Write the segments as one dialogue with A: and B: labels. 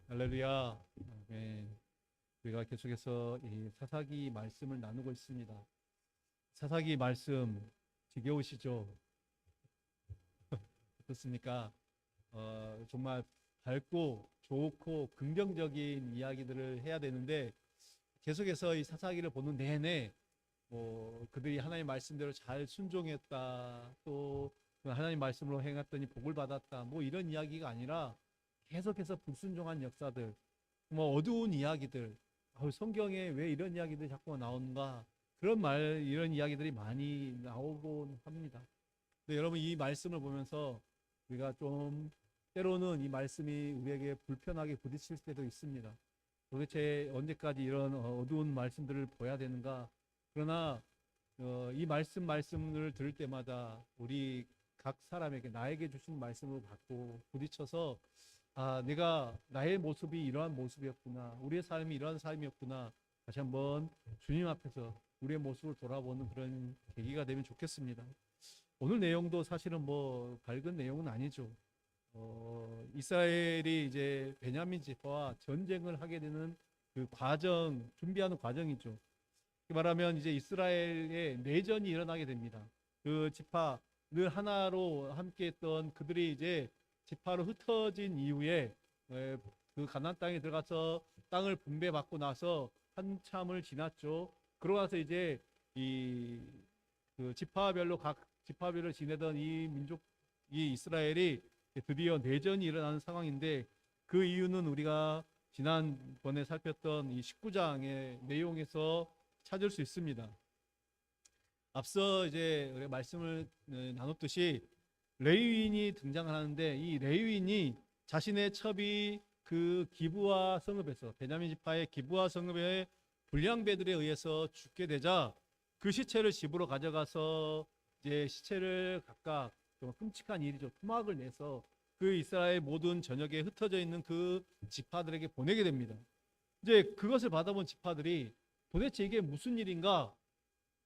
A: 할렐루야. 아멘. 우리가 계속해서 이 사사기 말씀을 나누고 있습니다. 사사기 말씀 지겨우시죠? 어떻습니까? 정말 밝고 좋고 긍정적인 이야기들을 해야 되는데 계속해서 이 사사기를 보는 내내 그들이 하나님의 말씀대로 잘 순종했다, 또 하나님 말씀으로 행했더니 복을 받았다, 뭐 이런 이야기가 아니라 계속해서 불순종한 역사들, 뭐 어두운 이야기들, 성경에 왜 이런 이야기들이 자꾸 나오는가, 이런 이야기들이 많이 나오곤 합니다. 근데 여러분, 이 말씀을 보면서 우리가 좀 때로는 이 말씀이 우리에게 불편하게 부딪힐 때도 있습니다. 도대체 언제까지 이런 어두운 말씀들을 보야 되는가? 그러나 이 말씀을 들을 때마다 우리 각 사람에게, 나에게 주신 말씀을 받고 부딪혀서, 내가 나의 모습이 이러한 모습이었구나, 우리의 삶이 이러한 삶이었구나, 다시 한번 주님 앞에서 우리의 모습을 돌아보는 그런 계기가 되면 좋겠습니다. 오늘 내용도 사실은 뭐 밝은 내용은 아니죠. 이스라엘이 이제 베냐민 지파와 전쟁을 하게 되는 그 과정, 준비하는 과정이죠. 말하면 이제 이스라엘의 내전이 일어나게 됩니다. 그 지파 늘 하나로 함께했던 그들이 이제 지파로 흩어진 이후에 그 가나안 땅에 들어가서 땅을 분배받고 나서 한참을 지났죠. 그러고 나서 이제 그 지파별로 각 지파별로 지내던 이 이스라엘이 드디어 내전이 일어나는 상황인데, 그 이유는 우리가 지난번에 살폈던 이 19장의 내용에서 찾을 수 있습니다. 앞서 이제 우리가 말씀을 나눴듯이 레위인이 등장하는데, 이 레위인이 자신의 첩이 그 기브아 성읍에서, 베냐민 지파의 기브아 성읍의 불량배들에 의해서 죽게 되자 그 시체를 집으로 가져가서 이제 시체를 각각, 좀 끔찍한 일이죠, 토막을 내서 그 이스라엘 모든 전역에 흩어져 있는 그 지파들에게 보내게 됩니다. 이제 그것을 받아본 지파들이 도대체 이게 무슨 일인가,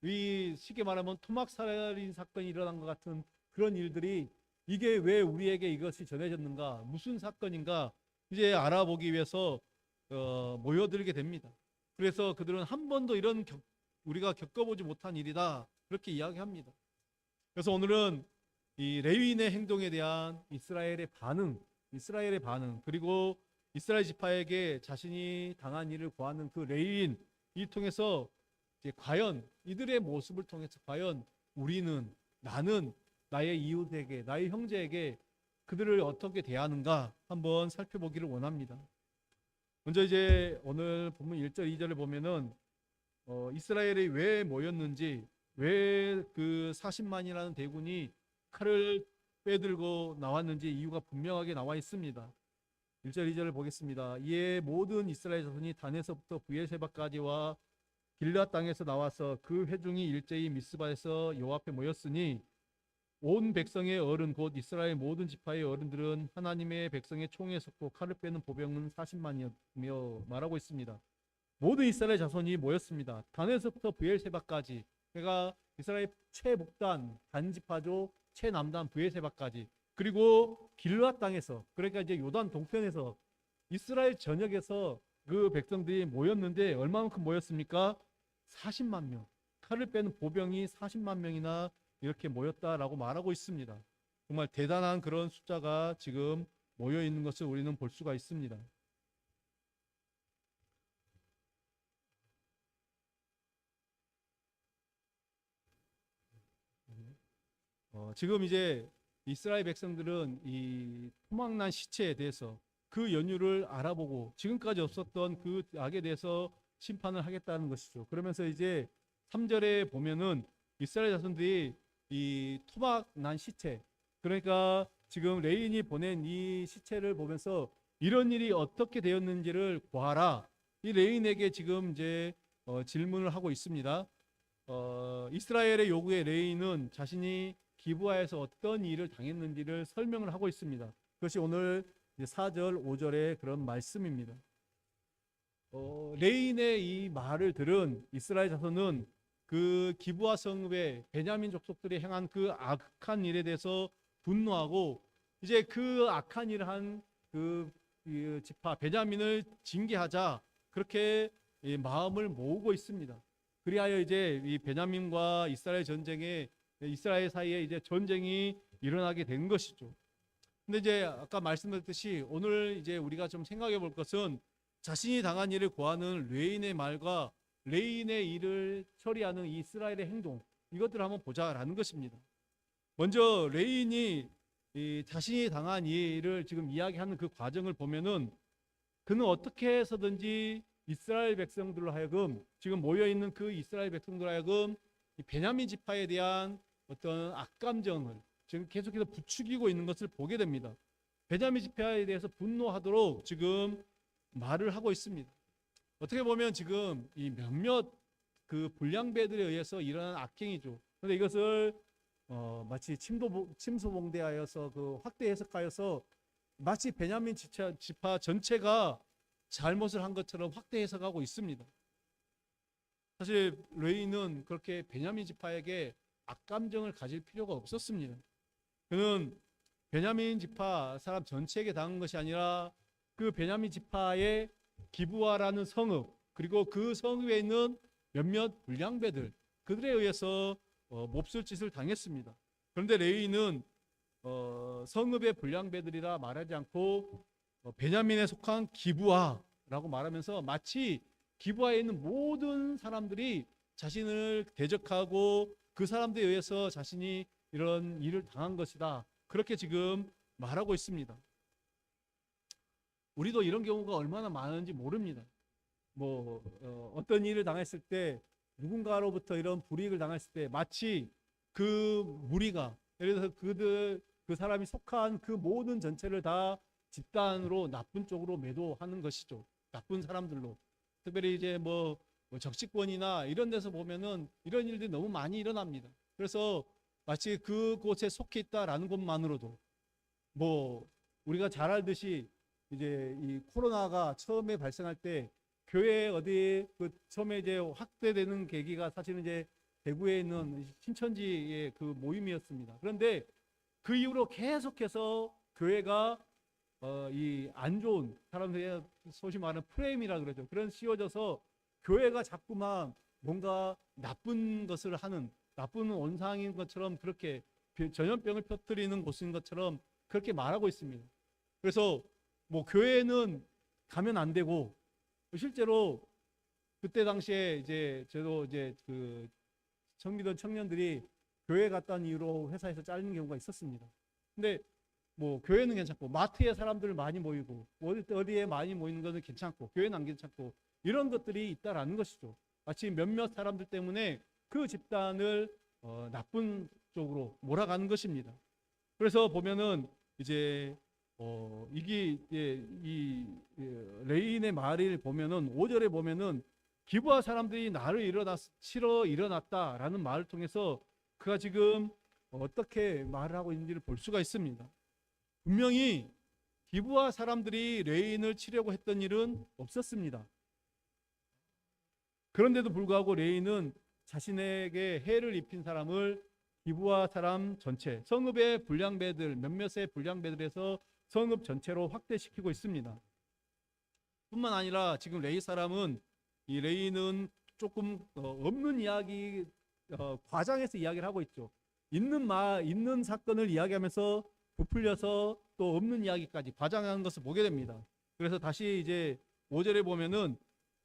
A: 이 쉽게 말하면 토막 살인 사건이 일어난 것 같은 그런 일들이, 이게 왜 우리에게 이것이 전해졌는가, 무슨 사건인가, 이제 알아보기 위해서 모여들게 됩니다. 그래서 그들은 한 번도 우리가 겪어보지 못한 일이다, 그렇게 이야기합니다. 그래서 오늘은 이 레위인의 행동에 대한 이스라엘의 반응, 그리고 이스라엘 지파에게 자신이 당한 일을 고하는 그 레위인, 이 통해서 이제 과연 이들의 모습을 통해서 과연 나는 나의 이웃에게, 나의 형제에게 그들을 어떻게 대하는가 한번 살펴보기를 원합니다. 먼저 이제 오늘 본문 1절 2절을 보면은 이스라엘이 왜 모였는지, 왜 그 40만이라는 대군이 칼을 빼들고 나왔는지 이유가 분명하게 나와 있습니다. 1절 2절을 보겠습니다. 이에 모든 이스라엘 자손이 단에서부터 브에르세바까지와 길앗 땅에서 나와서 그 회중이 일제히 미스바에서 여호와 앞에 모였으니, 온 백성의 어른 곧 이스라엘 모든 지파의 어른들은 하나님의 백성의 총에 섰고 칼을 빼는 보병은 40만이며 말하고 있습니다. 모든 이스라엘 자손이 모였습니다. 단에서부터 브엘세바까지, 그러니까 이스라엘 최북단 단지파죠, 최남단 브엘세바까지, 그리고 길앗 땅에서, 그러니까 이제 요단 동편에서 이스라엘 전역에서 그 백성들이 모였는데, 얼마만큼 모였습니까? 40만 명. 칼을 빼는 보병이 40만 명이나 이렇게 모였다라고 말하고 있습니다. 정말 대단한 그런 숫자가 지금 모여 있는 것을 우리는 볼 수가 있습니다. 지금 이제 이스라엘 백성들은 이 토막난 시체에 대해서 그 연유를 알아보고 지금까지 없었던 그 악에 대해서 심판을 하겠다는 것이죠. 그러면서 이제 3절에 보면은 이스라엘 자손들이 이 토막난 시체, 그러니까 지금 레인이 보낸 이 시체를 보면서 이런 일이 어떻게 되었는지를 보아라, 이 레인에게 지금 이제 질문을 하고 있습니다. 이스라엘의 요구에 레인은 자신이 기브아에서 어떤 일을 당했는지를 설명을 하고 있습니다. 그것이 오늘 4절 5절의 그런 말씀입니다. 레인의 이 말을 들은 이스라엘 자손은 그 기브아 성읍의 베냐민 족속들이 행한 그 악한 일에 대해서 분노하고, 이제 그 악한 일을 한 그 이 지파 베냐민을 징계하자 그렇게 이 마음을 모으고 있습니다. 그리하여 이제 이 베냐민과 이스라엘 전쟁에 이스라엘 사이에 이제 전쟁이 일어나게 된 것이죠. 근데 이제 아까 말씀드렸듯이 오늘 이제 우리가 좀 생각해 볼 것은 자신이 당한 일을 고하는 레인의 말과 레인의 일을 처리하는 이스라엘의 행동, 이것들을 한번 보자라는 것입니다. 먼저 레인이 이 자신이 당한 일을 지금 이야기하는 그 과정을 보면은 그는 어떻게 해서든지 이스라엘 백성들로 하여금 지금 모여 있는 그 이스라엘 백성들로 하여금 이 베냐민 지파에 대한 어떤 악감정을 지금 계속해서 부추기고 있는 것을 보게 됩니다. 베냐민 지파에 대해서 분노하도록 지금 말을 하고 있습니다. 어떻게 보면 지금 이 몇몇 그 불량배들에 의해서 일어난 악행이죠. 그런데 이것을 마치 침소봉대하여서 그 확대 해석하여서 마치 베냐민 지파 전체가 잘못을 한 것처럼 확대 해석하고 있습니다. 사실 레이는 그렇게 베냐민 지파에게 악감정을 가질 필요가 없었습니다. 그는 베냐민 지파 사람 전체에게 당한 것이 아니라 그 베냐민 지파의 기브아라는 성읍, 그리고 그 성읍에 있는 몇몇 불량배들, 그들에 의해서 몹쓸 짓을 당했습니다. 그런데 레위는 성읍의 불량배들이라 말하지 않고 베냐민에 속한 기브아라고 말하면서 마치 기브아에 있는 모든 사람들이 자신을 대적하고 그 사람들에 의해서 자신이 이런 일을 당한 것이다, 그렇게 지금 말하고 있습니다. 우리도 이런 경우가 얼마나 많은지 모릅니다. 어떤 일을 당했을 때, 누군가로부터 이런 불이익을 당했을 때 마치 그 무리가, 예를 들어서 그 사람이 속한 그 모든 전체를 다 집단으로 나쁜 쪽으로 매도하는 것이죠. 나쁜 사람들로. 특별히 이제 정치권이나 이런 데서 보면은 이런 일들이 너무 많이 일어납니다. 그래서 마치 그곳에 속해 있다라는 것만으로도 우리가 잘 알듯이 이제 이 코로나가 처음에 발생할 때 교회 어디 그 처음에 이제 확대되는 계기가 사실은 이제 대구에 있는 신천지의 그 모임이었습니다. 그런데 그 이후로 계속해서 교회가 이 안 좋은 사람들의 소위 말하는 프레임이라 그러죠. 그런 씌워져서 교회가 자꾸만 뭔가 나쁜 것을 하는, 나쁜 원상인 것처럼, 그렇게 전염병을 퍼뜨리는 곳인 것처럼 그렇게 말하고 있습니다. 그래서 교회는 가면 안 되고, 실제로 그때 당시에 이제 저도 이제 그 청미던 청년들이 교회 갔다는 이유로 회사에서 잘리는 경우가 있었습니다. 근데 교회는 괜찮고, 마트에 사람들 많이 모이고, 어디에 많이 모이는 것은 괜찮고, 교회는 안 괜찮고, 이런 것들이 있다라는 것이죠. 마치 몇몇 사람들 때문에 그 집단을 나쁜 쪽으로 몰아가는 것입니다. 그래서 보면은 이제 이게 이 레인의 말을 보면은 5절에 보면은 기브아 사람들이 나를 치러 일어났다라는 말을 통해서 그가 지금 어떻게 말을 하고 있는지를 볼 수가 있습니다. 분명히 기브아 사람들이 레인을 치려고 했던 일은 없었습니다. 그런데도 불구하고 레인은 자신에게 해를 입힌 사람을 기브아 사람 전체, 성읍의 불량배들, 몇몇의 불량배들에서 성읍 전체로 확대시키고 있습니다. 뿐만 아니라 지금 이 레이는 조금 없는 이야기, 과장해서 이야기를 하고 있죠. 있는 사건을 이야기하면서 부풀려서 또 없는 이야기까지 과장하는 것을 보게 됩니다. 그래서 다시 이제 5절에 보면은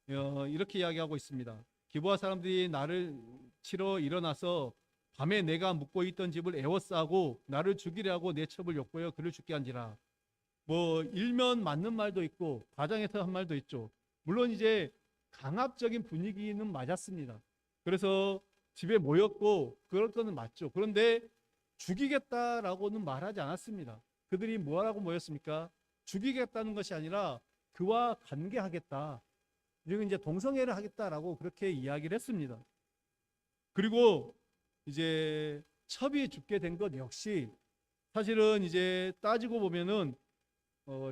A: 이렇게 이야기하고 있습니다. 기브아 사람들이 나를 치러 일어나서 밤에 내가 묵고 있던 집을 에워싸고 나를 죽이려고 내 첩을 엿보여 그를 죽게 한지라. 일면 맞는 말도 있고 과장해서 한 말도 있죠. 물론 이제 강압적인 분위기는 맞았습니다. 그래서 집에 모였고 그럴 거는 맞죠. 그런데 죽이겠다라고는 말하지 않았습니다. 그들이 뭐라고 모였습니까? 죽이겠다는 것이 아니라 그와 관계하겠다, 그리고 이제 동성애를 하겠다라고 그렇게 이야기를 했습니다. 그리고 이제 첩이 죽게 된 것 역시 사실은 이제 따지고 보면은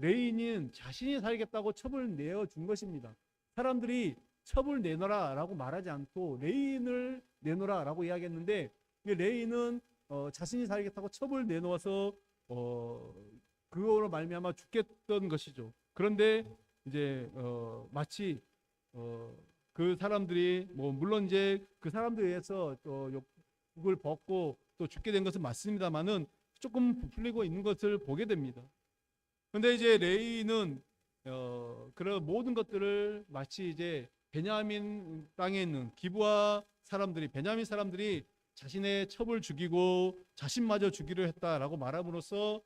A: 레인은 자신이 살겠다고 첩을 내어준 것입니다. 사람들이 첩을 내놓으라라고 말하지 않고 레인을 내놓으라라고 이야기했는데, 레인은 자신이 살겠다고 첩을 내놓아서 그거로 말미암아 죽겠던 것이죠. 그런데 이제 마치 그 사람들이 뭐 물론 이제 그 사람들에 의해서 또 욕을 벗고 또 죽게 된 것은 맞습니다만은 조금 부풀리고 있는 것을 보게 됩니다. 그런데 이제 레이는 그런 모든 것들을 마치 이제 베냐민 땅에 있는 기브아 사람들이 베냐민 사람들이 자신의 첩을 죽이고 자신마저 죽이려 했다라고 말함으로써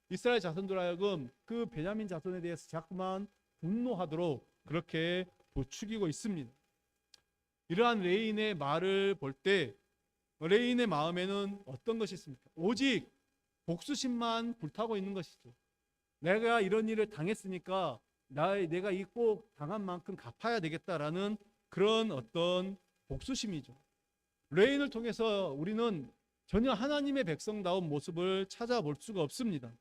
A: 이스라엘 자손들 하여금 그 베냐민 자손에 대해서 자꾸만 분노하도록 그렇게 부추기고 있습니다. 이러한 레인의 말을 볼 때 레인의 마음에는 어떤 것이 있습니까? 오직 복수심만 불타고 있는 것이죠. 내가 이런 일을 당했으니까 내가 이 꼭 당한 만큼 갚아야 되겠다라는 그런 어떤 복수심이죠. 레인을 통해서 우리는 전혀 하나님의 백성다운 모습을 찾아볼 수가 없습니다.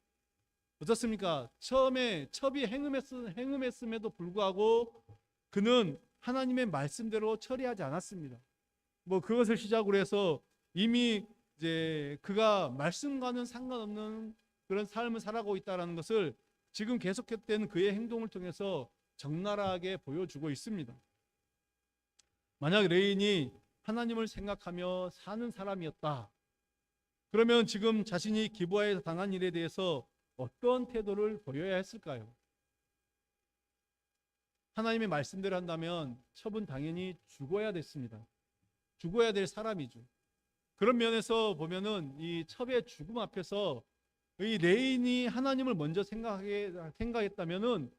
A: 어떻습니까? 처음에 첩이 행음했음에도 불구하고 그는 하나님의 말씀대로 처리하지 않았습니다. 뭐 그것을 시작으로 해서 이미 이제 그가 말씀과는 상관없는 그런 삶을 살아가고 있다는 것을 지금 계속된 그의 행동을 통해서 적나라하게 보여주고 있습니다. 만약 레인이 하나님을 생각하며 사는 사람이었다. 그러면 지금 자신이 기브아에서 당한 일에 대해서 어떤 태도를 보여야 했을까요? 하나님의 말씀대로 한다면 첩은 당연히 죽어야 됐습니다. 죽어야 될 사람이죠. 그런 면에서 보면은 이 첩의 죽음 앞에서 이 레인이 하나님을 먼저 생각했다면은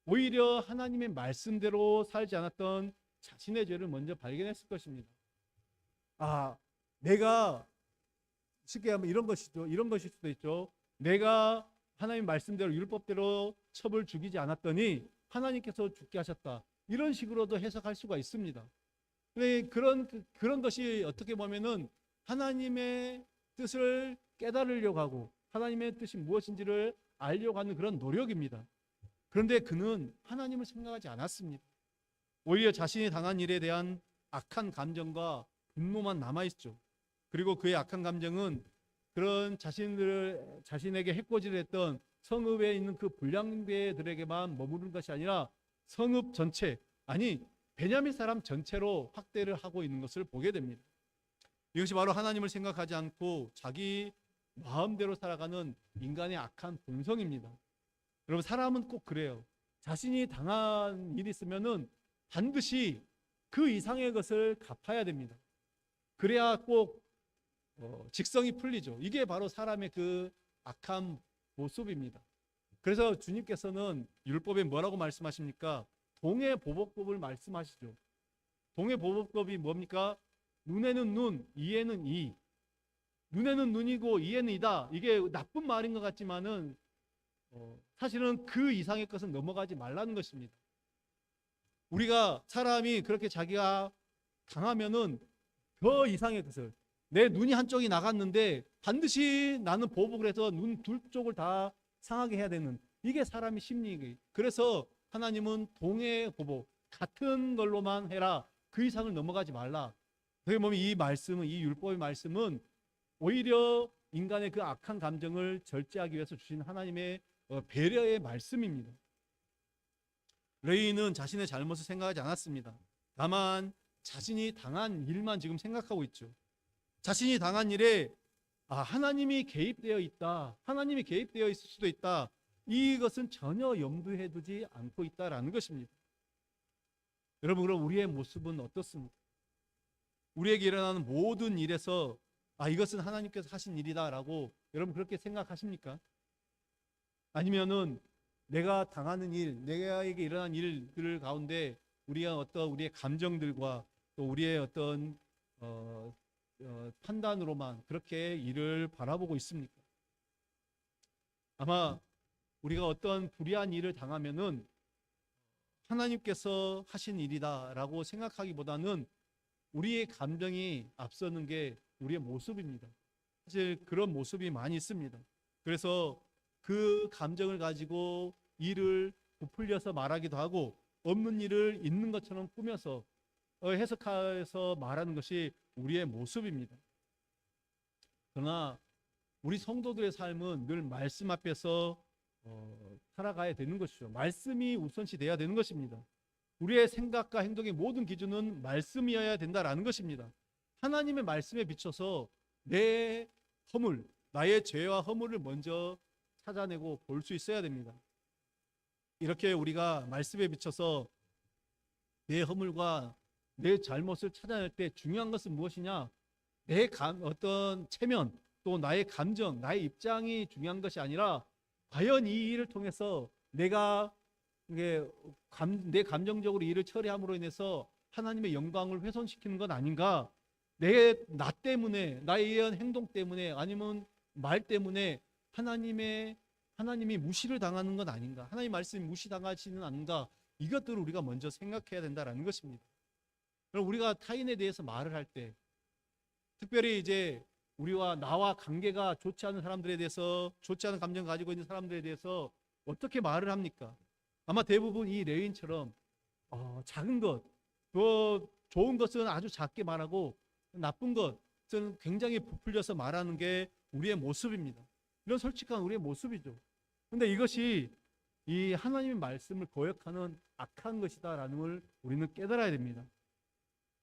A: 오히려 하나님의 말씀대로 살지 않았던 자신의 죄를 먼저 발견했을 것입니다. 아, 내가 쉽게 하면 이런 것이죠. 이런 것일 수도 있죠. 내가 하나님 말씀대로 율법대로 첩을 죽이지 않았더니 하나님께서 죽게 하셨다. 이런 식으로도 해석할 수가 있습니다. 근데 그런 것이 어떻게 보면은 하나님의 뜻을 깨달으려고 하고 하나님의 뜻이 무엇인지를 알려고 하는 그런 노력입니다. 그런데 그는 하나님을 생각하지 않았습니다. 오히려 자신이 당한 일에 대한 악한 감정과 분노만 남아있죠. 그리고 그의 악한 감정은 그런 자신에게 해코지를 했던 성읍에 있는 그 불량배들에게만 머무른 것이 아니라 성읍 전체, 아니 베냐민 사람 전체로 확대를 하고 있는 것을 보게 됩니다. 이것이 바로 하나님을 생각하지 않고 자기 마음대로 살아가는 인간의 악한 본성입니다. 여러분, 사람은 꼭 그래요. 자신이 당한 일이 있으면은 반드시 그 이상의 것을 갚아야 됩니다. 그래야 꼭 직성이 풀리죠. 이게 바로 사람의 그 악한 모습입니다. 그래서 주님께서는 율법에 뭐라고 말씀하십니까? 동해보복법을 말씀하시죠. 동해보복법이 뭡니까? 눈에는 눈, 이에는 이. 눈에는 눈이고 이에는 이다. 이게 나쁜 말인 것 같지만은 사실은 그 이상의 것은 넘어가지 말라는 것입니다. 우리가 사람이 그렇게 자기가 당하면은 더 이상의 것을, 내 눈이 한쪽이 나갔는데 반드시 나는 보복을 해서 눈 둘 쪽을 다 상하게 해야 되는, 이게 사람의 심리이기. 그래서 하나님은 동해 보복, 같은 걸로만 해라. 그 이상을 넘어가지 말라. 어떻게 보면 이 말씀은, 이 율법의 말씀은 오히려 인간의 그 악한 감정을 절제하기 위해서 주신 하나님의 배려의 말씀입니다. 레이는 자신의 잘못을 생각하지 않았습니다. 다만 자신이 당한 일만 지금 생각하고 있죠. 자신이 당한 일에 하나님이 개입되어 있다. 하나님이 개입되어 있을 수도 있다. 이것은 전혀 염두에 두지 않고 있다라는 것입니다. 여러분, 그럼 우리의 모습은 어떻습니까? 우리에게 일어나는 모든 일에서 이것은 하나님께서 하신 일이다라고 여러분 그렇게 생각하십니까? 아니면은 내가 당하는 일, 내가에게 일어난 일들 가운데 우리의 감정들과 또 우리의 어떤 판단으로만 그렇게 일을 바라보고 있습니까? 아마 우리가 어떤 불의한 일을 당하면은 하나님께서 하신 일이다라고 생각하기보다는 우리의 감정이 앞서는 게 우리의 모습입니다. 사실 그런 모습이 많이 있습니다. 그래서 그 감정을 가지고 일을 부풀려서 말하기도 하고 없는 일을 있는 것처럼 꾸며서 해석해서 말하는 것이 우리의 모습입니다. 그러나 우리 성도들의 삶은 늘 말씀 앞에서 살아가야 되는 것이죠. 말씀이 우선시 돼야 되는 것입니다. 우리의 생각과 행동의 모든 기준은 말씀이어야 된다라는 것입니다. 하나님의 말씀에 비춰서 내 허물, 나의 죄와 허물을 먼저 찾아내고 볼 수 있어야 됩니다. 이렇게 우리가 말씀에 비춰서 내 허물과 내 잘못을 찾아낼 때 중요한 것은 무엇이냐? 내 어떤 체면, 또 나의 감정, 나의 입장이 중요한 것이 아니라 과연 이 일을 통해서 내가 내 감정적으로 일을 처리함으로 인해서 하나님의 영광을 훼손시키는 건 아닌가? 나 때문에, 나에 의한 행동 때문에, 아니면 말 때문에 하나님이 무시를 당하는 건 아닌가? 하나님 말씀이 무시당하지는 않는가? 이것들을 우리가 먼저 생각해야 된다는 것입니다. 그럼 우리가 타인에 대해서 말을 할 때, 특별히 이제 나와 관계가 좋지 않은 사람들에 대해서, 좋지 않은 감정을 가지고 있는 사람들에 대해서 어떻게 말을 합니까? 아마 대부분 이 레위인처럼 작은 것, 좋은 것은 아주 작게 말하고 나쁜 것은 굉장히 부풀려서 말하는 게 우리의 모습입니다. 이런 솔직한 우리의 모습이죠. 그런데 이것이 이 하나님의 말씀을 거역하는 악한 것이다라는 걸 우리는 깨달아야 됩니다.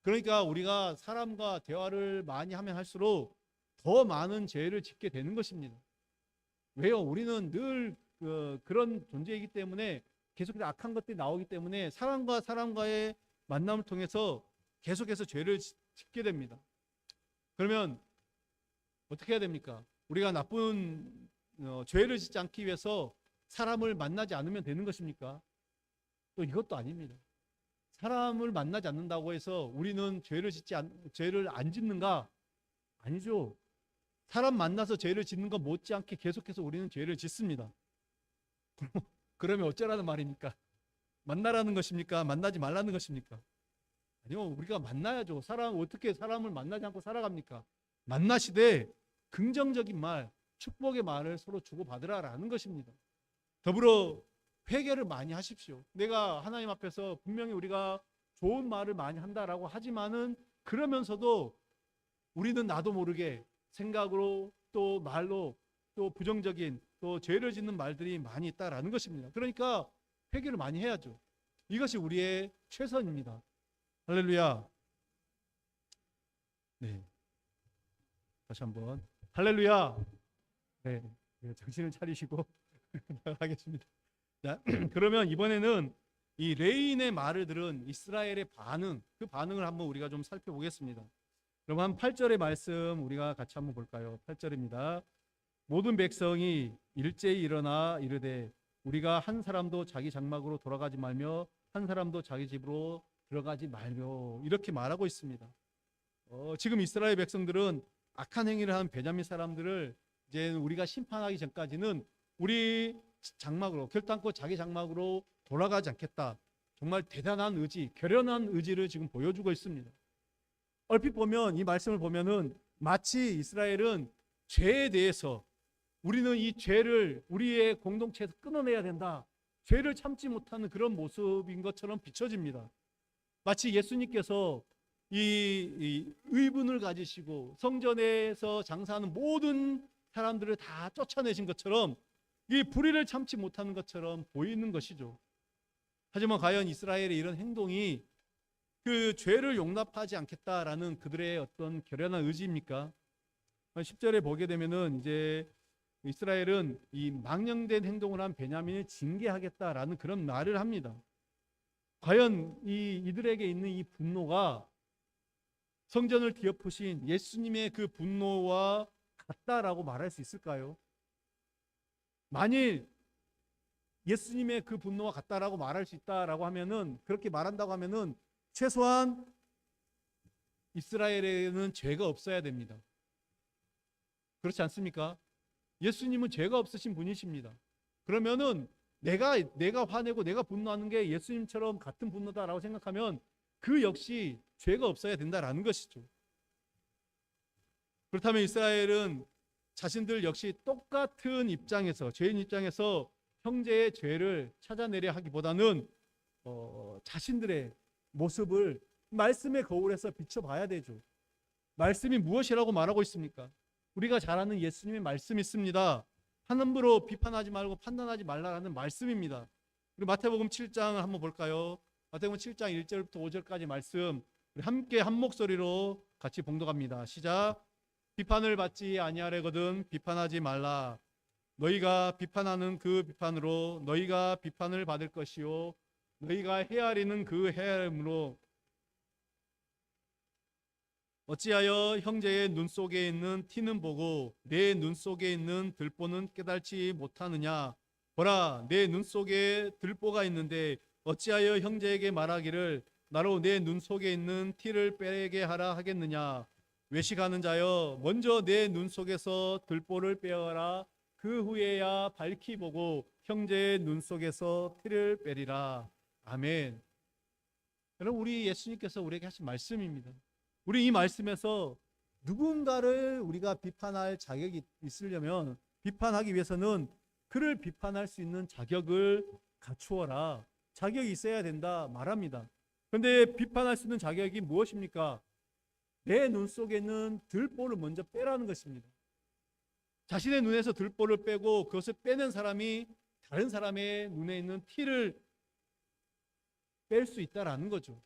A: 그러니까 우리가 사람과 대화를 많이 하면 할수록 더 많은 죄를 짓게 되는 것입니다. 왜요? 우리는 늘 그런 존재이기 때문에 계속해서 악한 것들이 나오기 때문에 사람과 사람과의 만남을 통해서 계속해서 죄를 짓게 됩니다. 그러면 어떻게 해야 됩니까? 우리가 나쁜 죄를 짓지 않기 위해서 사람을 만나지 않으면 되는 것입니까? 또 이것도 아닙니다. 사람을 만나지 않는다고 해서 우리는 죄를 안 짓는가? 아니죠. 사람 만나서 죄를 짓는 것 못지않게 계속해서 우리는 죄를 짓습니다. 그러면 어쩌라는 말입니까? 만나라는 것입니까? 만나지 말라는 것입니까? 아니요, 우리가 만나야죠. 어떻게 사람을 만나지 않고 살아갑니까? 만나시되 긍정적인 말, 축복의 말을 서로 주고받으라라는 것입니다. 더불어 회개를 많이 하십시오. 내가 하나님 앞에서 분명히 우리가 좋은 말을 많이 한다라고 하지만은 그러면서도 우리는 나도 모르게 생각으로 또 말로 또 부정적인 또 죄를 짓는 말들이 많이 있다라는 것입니다. 그러니까 회개를 많이 해야죠. 이것이 우리의 최선입니다. 할렐루야. 네. 다시 한번 할렐루야. 네. 정신을 차리시고 하겠습니다. 자, 그러면 이번에는 이 레인의 말을 들은 이스라엘의 그 반응을 한번 우리가 좀 살펴보겠습니다. 그럼 한 8절의 말씀 우리가 같이 한번 볼까요? 8절입니다. 모든 백성이 일제히 일어나 이르되 우리가 한 사람도 자기 장막으로 돌아가지 말며 한 사람도 자기 집으로 들어가지 말며 이렇게 말하고 있습니다. 지금 이스라엘 백성들은 악한 행위를 한 베냐민 사람들을 이제 우리가 심판하기 전까지는 우리 장막으로 결단코 자기 장막으로 돌아가지 않겠다. 정말 대단한 의지, 결연한 의지를 지금 보여주고 있습니다. 얼핏 보면 이 말씀을 보면은 마치 이스라엘은 죄에 대해서 우리는 이 죄를 우리의 공동체에서 끊어내야 된다. 죄를 참지 못하는 그런 모습인 것처럼 비춰집니다. 마치 예수님께서 이 의분을 가지시고 성전에서 장사하는 모든 사람들을 다 쫓아내신 것처럼 이 불의를 참지 못하는 것처럼 보이는 것이죠. 하지만 과연 이스라엘의 이런 행동이 그 죄를 용납하지 않겠다라는 그들의 어떤 결연한 의지입니까? 10절에 보게 되면은 이제 이스라엘은 이 망령된 행동을 한 베냐민을 징계하겠다라는 그런 말을 합니다. 과연 이들에게 있는 이 분노가 성전을 뒤엎으신 예수님의 그 분노와 같다라고 말할 수 있을까요? 만일 예수님의 그 분노와 같다라고 말할 수 있다라고 하면은, 그렇게 말한다고 하면은 최소한 이스라엘에는 죄가 없어야 됩니다. 그렇지 않습니까? 예수님은 죄가 없으신 분이십니다. 그러면은 내가 화내고 내가 분노하는 게 예수님처럼 같은 분노다라고 생각하면 그 역시 죄가 없어야 된다라는 것이죠. 그렇다면 이스라엘은 자신들 역시 똑같은 입장에서, 죄인 입장에서 형제의 죄를 찾아내려 하기보다는 자신들의 모습을 말씀의 거울에서 비춰봐야 되죠. 말씀이 무엇이라고 말하고 있습니까? 우리가 잘 아는 예수님의 말씀이 있습니다. 함부로 비판하지 말고 판단하지 말라라는 말씀입니다. 우리 마태복음 7장을 한번 볼까요? 마태복음 7장 1절부터 5절까지 말씀 우리 함께 한 목소리로 같이 봉독합니다. 시작. 비판을 받지 아니하려거든 비판하지 말라. 너희가 비판하는 그 비판으로 너희가 비판을 받을 것이요 너희가 헤아리는 그 헤아림으로 어찌하여 형제의 눈 속에 있는 티는 보고 내 눈 속에 있는 들보는 깨달지 못하느냐. 보라, 내 눈 속에 들보가 있는데 어찌하여 형제에게 말하기를 나로 내 눈 속에 있는 티를 빼게 하라 하겠느냐. 외식하는 자여, 먼저 내 눈 속에서 들보를 빼어라. 그 후에야 밝히 보고 형제의 눈 속에서 티를 빼리라. 아멘. 여러분, 우리 예수님께서 우리에게 하신 말씀입니다. 우리 이 말씀에서 누군가를 우리가 비판할 자격이 있으려면 비판하기 위해서는 그를 비판할 수 있는 자격을 갖추어라. 자격이 있어야 된다 말합니다. 그런데 비판할 수 있는 자격이 무엇입니까? 내 눈 속에 있는 들보를 먼저 빼라는 것입니다. 자신의 눈에서 들보를 빼고 그것을 빼는 사람이 다른 사람의 눈에 있는 티를 뺄 수 있다라는 거죠.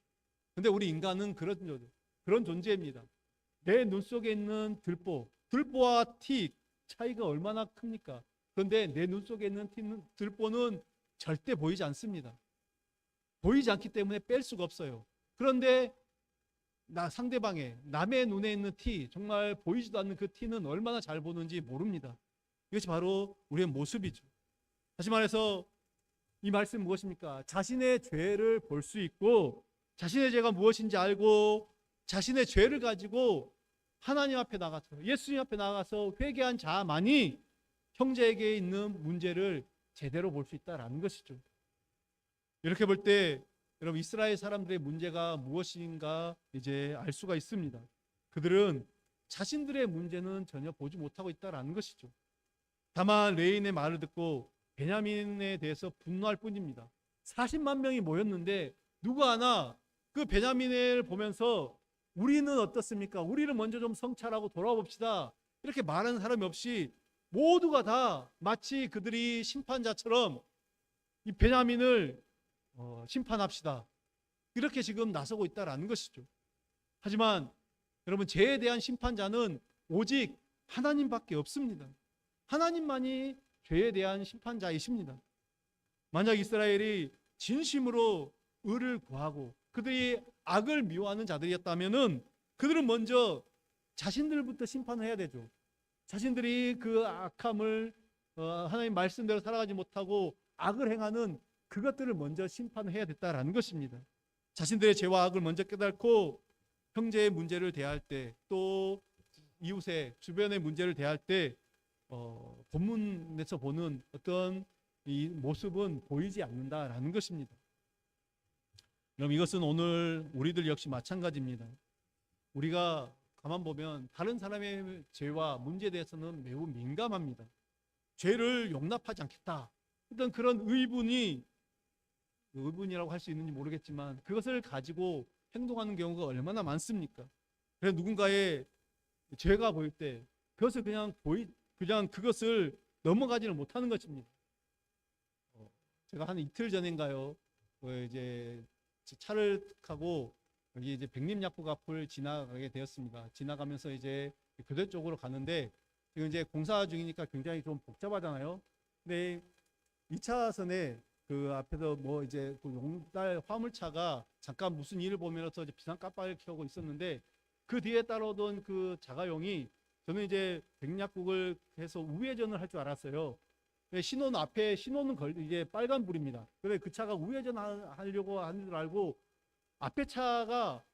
A: 근데 우리 인간은 그런 존재입니다. 내 눈 속에 있는 들보와 티 차이가 얼마나 큽니까? 그런데 내 눈 속에 있는 들보는 절대 보이지 않습니다. 보이지 않기 때문에 뺄 수가 없어요. 그런데 상대방의 남의 눈에 있는 티, 정말 보이지도 않는 그 티는 얼마나 잘 보는지 모릅니다. 이것이 바로 우리의 모습이죠. 다시 말해서 이 말씀 무엇입니까? 자신의 죄를 볼 수 있고 자신의 죄가 무엇인지 알고 자신의 죄를 가지고 하나님 앞에 나가서 예수님 앞에 나가서 회개한 자만이 형제에게 있는 문제를 제대로 볼 수 있다라는 것이죠. 이렇게 볼 때 여러분 이스라엘 사람들의 문제가 무엇인가 이제 알 수가 있습니다. 그들은 자신들의 문제는 전혀 보지 못하고 있다라는 것이죠. 다만 레인의 말을 듣고 베냐민에 대해서 분노할 뿐입니다. 40만 명이 모였는데 누구 하나 그 베냐민을 보면서 우리는 어떻습니까? 우리를 먼저 좀 성찰하고 돌아봅시다. 이렇게 말하는 사람이 없이 모두가 다 마치 그들이 심판자처럼 이 베냐민을 심판합시다. 이렇게 지금 나서고 있다라는 것이죠. 하지만 여러분 죄에 대한 심판자는 오직 하나님밖에 없습니다. 하나님만이 죄에 대한 심판자이십니다. 만약 이스라엘이 진심으로 의를 구하고 그들이 악을 미워하는 자들이었다면은 그들은 먼저 자신들부터 심판을 해야 되죠. 자신들이 그 악함을 하나님 말씀대로 살아가지 못하고 악을 행하는 그것들을 먼저 심판해야 됐다라는 것입니다. 자신들의 죄와 악을 먼저 깨닫고 형제의 문제를 대할 때 또 이웃의 주변의 문제를 대할 때 본문에서 보는 어떤 이 모습은 보이지 않는다라는 것입니다. 그럼 이것은 오늘 우리들 역시 마찬가지입니다. 우리가 가만 보면 다른 사람의 죄와 문제에 대해서는 매우 민감합니다. 죄를 용납하지 않겠다. 어떤 그런 의분이라고 할 수 있는지 모르겠지만 그것을 가지고 행동하는 경우가 얼마나 많습니까? 그래서 누군가의 죄가 보일 때 그것을 그냥 그것을 넘어가지를 못하는 것입니다. 제가 한 이틀 전인가요? 이제 차를 타고 여기 이제 백림약국 앞을 지나가게 되었습니다. 지나가면서 이제 교대 쪽으로 가는데 지금 이제 공사 중이니까 굉장히 좀 복잡하잖아요. 근데 2차선에 그 앞에서 뭐 이제 그 용달 화물차가 잠깐 무슨 일을 보면서 이제 비상 깜빡이를 켜고 있었는데 그 뒤에 따라오던 그 자가용이 저는 이제 백약국을 해서 우회전을 할 줄 알았어요. 신호는 앞에 신호는 이게 빨간불입니다. 그래 그 차가 우회전 하려고 하는 줄 알고 앞에 차가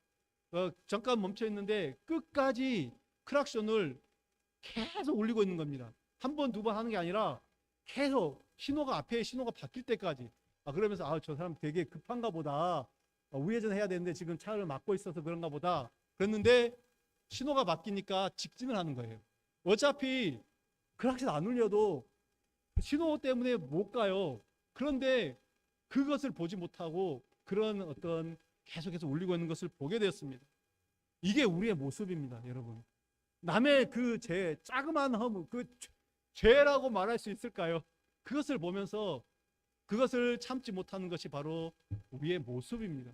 A: 잠깐 멈춰 있는데 끝까지 크락션을 계속 울리고 있는 겁니다. 한 번, 두 번 하는 게 아니라 계속 앞에 신호가 바뀔 때까지. 그러면서 저 사람 되게 급한가 보다. 우회전 해야 되는데 지금 차를 막고 있어서 그런가 보다. 그랬는데 신호가 바뀌니까 직진을 하는 거예요. 어차피 크락션 안 울려도 신호 때문에 못 가요. 그런데 그것을 보지 못하고 그런 어떤 계속해서 울리고 있는 것을 보게 되었습니다. 이게 우리의 모습입니다, 여러분. 남의 그 죄, 자그마한 허물, 그 죄라고 말할 수 있을까요? 그것을 보면서 그것을 참지 못하는 것이 바로 우리의 모습입니다.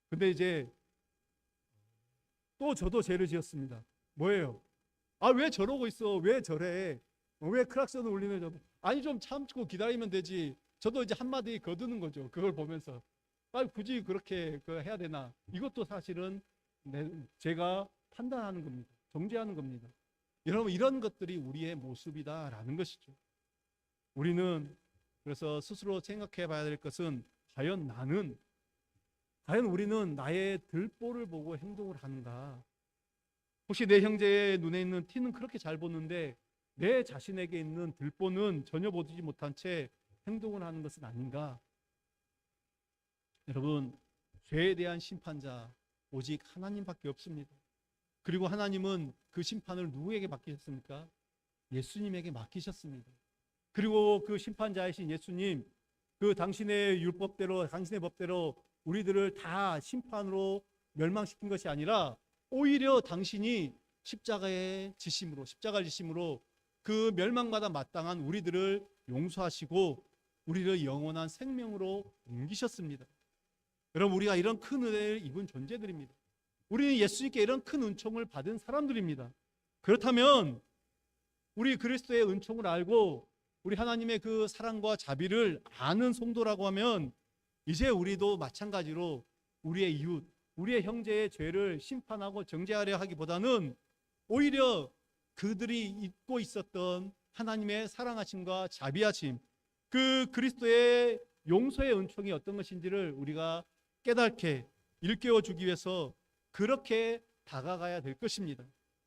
A: 근데 이제 또 저도 죄를 지었습니다. 뭐예요? 아, 왜 저러고 있어? 왜 저래? 왜 크락션을 울리는 저도? 아니, 좀 참고 기다리면 되지. 저도 이제 한마디 거두는 거죠. 그걸 보면서. 아, 굳이 그렇게 해야 되나? 이것도 사실은 제가 판단하는 겁니다. 정죄하는 겁니다. 여러분, 이런 것들이 우리의 모습이다라는 것이죠. 우리는 그래서 스스로 생각해 봐야 될 것은 과연 우리는 나의 들보를 보고 행동을 하는가? 혹시 내 형제의 눈에 있는 티는 그렇게 잘 보는데 내 자신에게 있는 들보는 전혀 보지 못한 채 행동을 하는 것은 아닌가? 여러분, 죄에 대한 심판자 오직 하나님밖에 없습니다. 그리고 하나님은 그 심판을 누구에게 맡기셨습니까? 예수님에게 맡기셨습니다. 그리고 그 심판자이신 예수님, 그 당신의 율법대로, 당신의 법대로 우리들을 다 심판으로 멸망시킨 것이 아니라 오히려 당신이 십자가를 지심으로 그 멸망마다 마땅한 우리들을 용서하시고 우리를 영원한 생명으로 옮기셨습니다. 여러분, 우리가 이런 큰 은혜를 입은 존재들입니다. 우리는 예수님께 이런 큰 은총을 받은 사람들입니다. 그렇다면 우리 그리스도의 은총을 알고 우리 하나님의 그 사랑과 자비를 아는 성도라고 하면 이제 우리도 마찬가지로 우리의 이웃, 우리의 형제의 죄를 심판하고 정죄하려 하기보다는 오히려 그들이 잊고 있었던 하나님의 사랑하심과 자비하심, 그 그리스도의 용서의 은총이 어떤 것인지를 우리가 깨닫게 일깨워 주기 위해서 그렇게 다가가야 될 것입니다.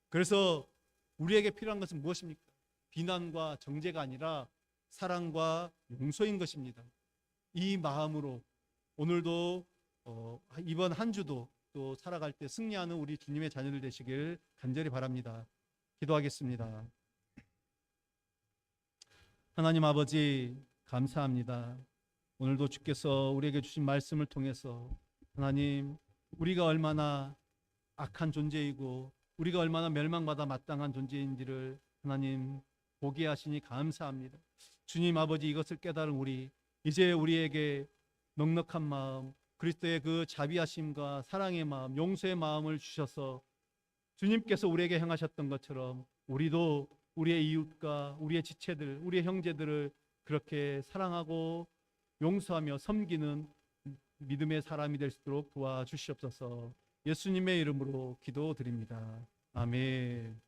A: 그래서 우리에게 필요한 것은 무엇입니까? 비난과 정죄가 아니라 사랑과 용서인 것입니다. 이 마음으로 오늘도 이번 한 주도 또 살아갈 때 승리하는 우리 주님의 자녀들 되시길 간절히 바랍니다. 기도하겠습니다. 하나님 아버지, 감사합니다. 오늘도 주께서 우리에게 주신 말씀을 통해서 하나님, 우리가 얼마나 악한 존재이고 우리가 얼마나 멸망받아 마땅한 존재인지를 하나님 보게 하시니 감사합니다. 주님 아버지, 이것을 깨달은 우리, 이제 우리에게 넉넉한 마음, 그리스도의 그 자비하심과 사랑의 마음, 용서의 마음을 주셔서 주님께서 우리에게 행하셨던 것처럼 우리도 우리의 이웃과 우리의 지체들, 우리의 형제들을 그렇게 사랑하고 용서하며 섬기는 믿음의 사람이 될 수 있도록 도와주시옵소서. 예수님의 이름으로 기도드립니다. 아멘.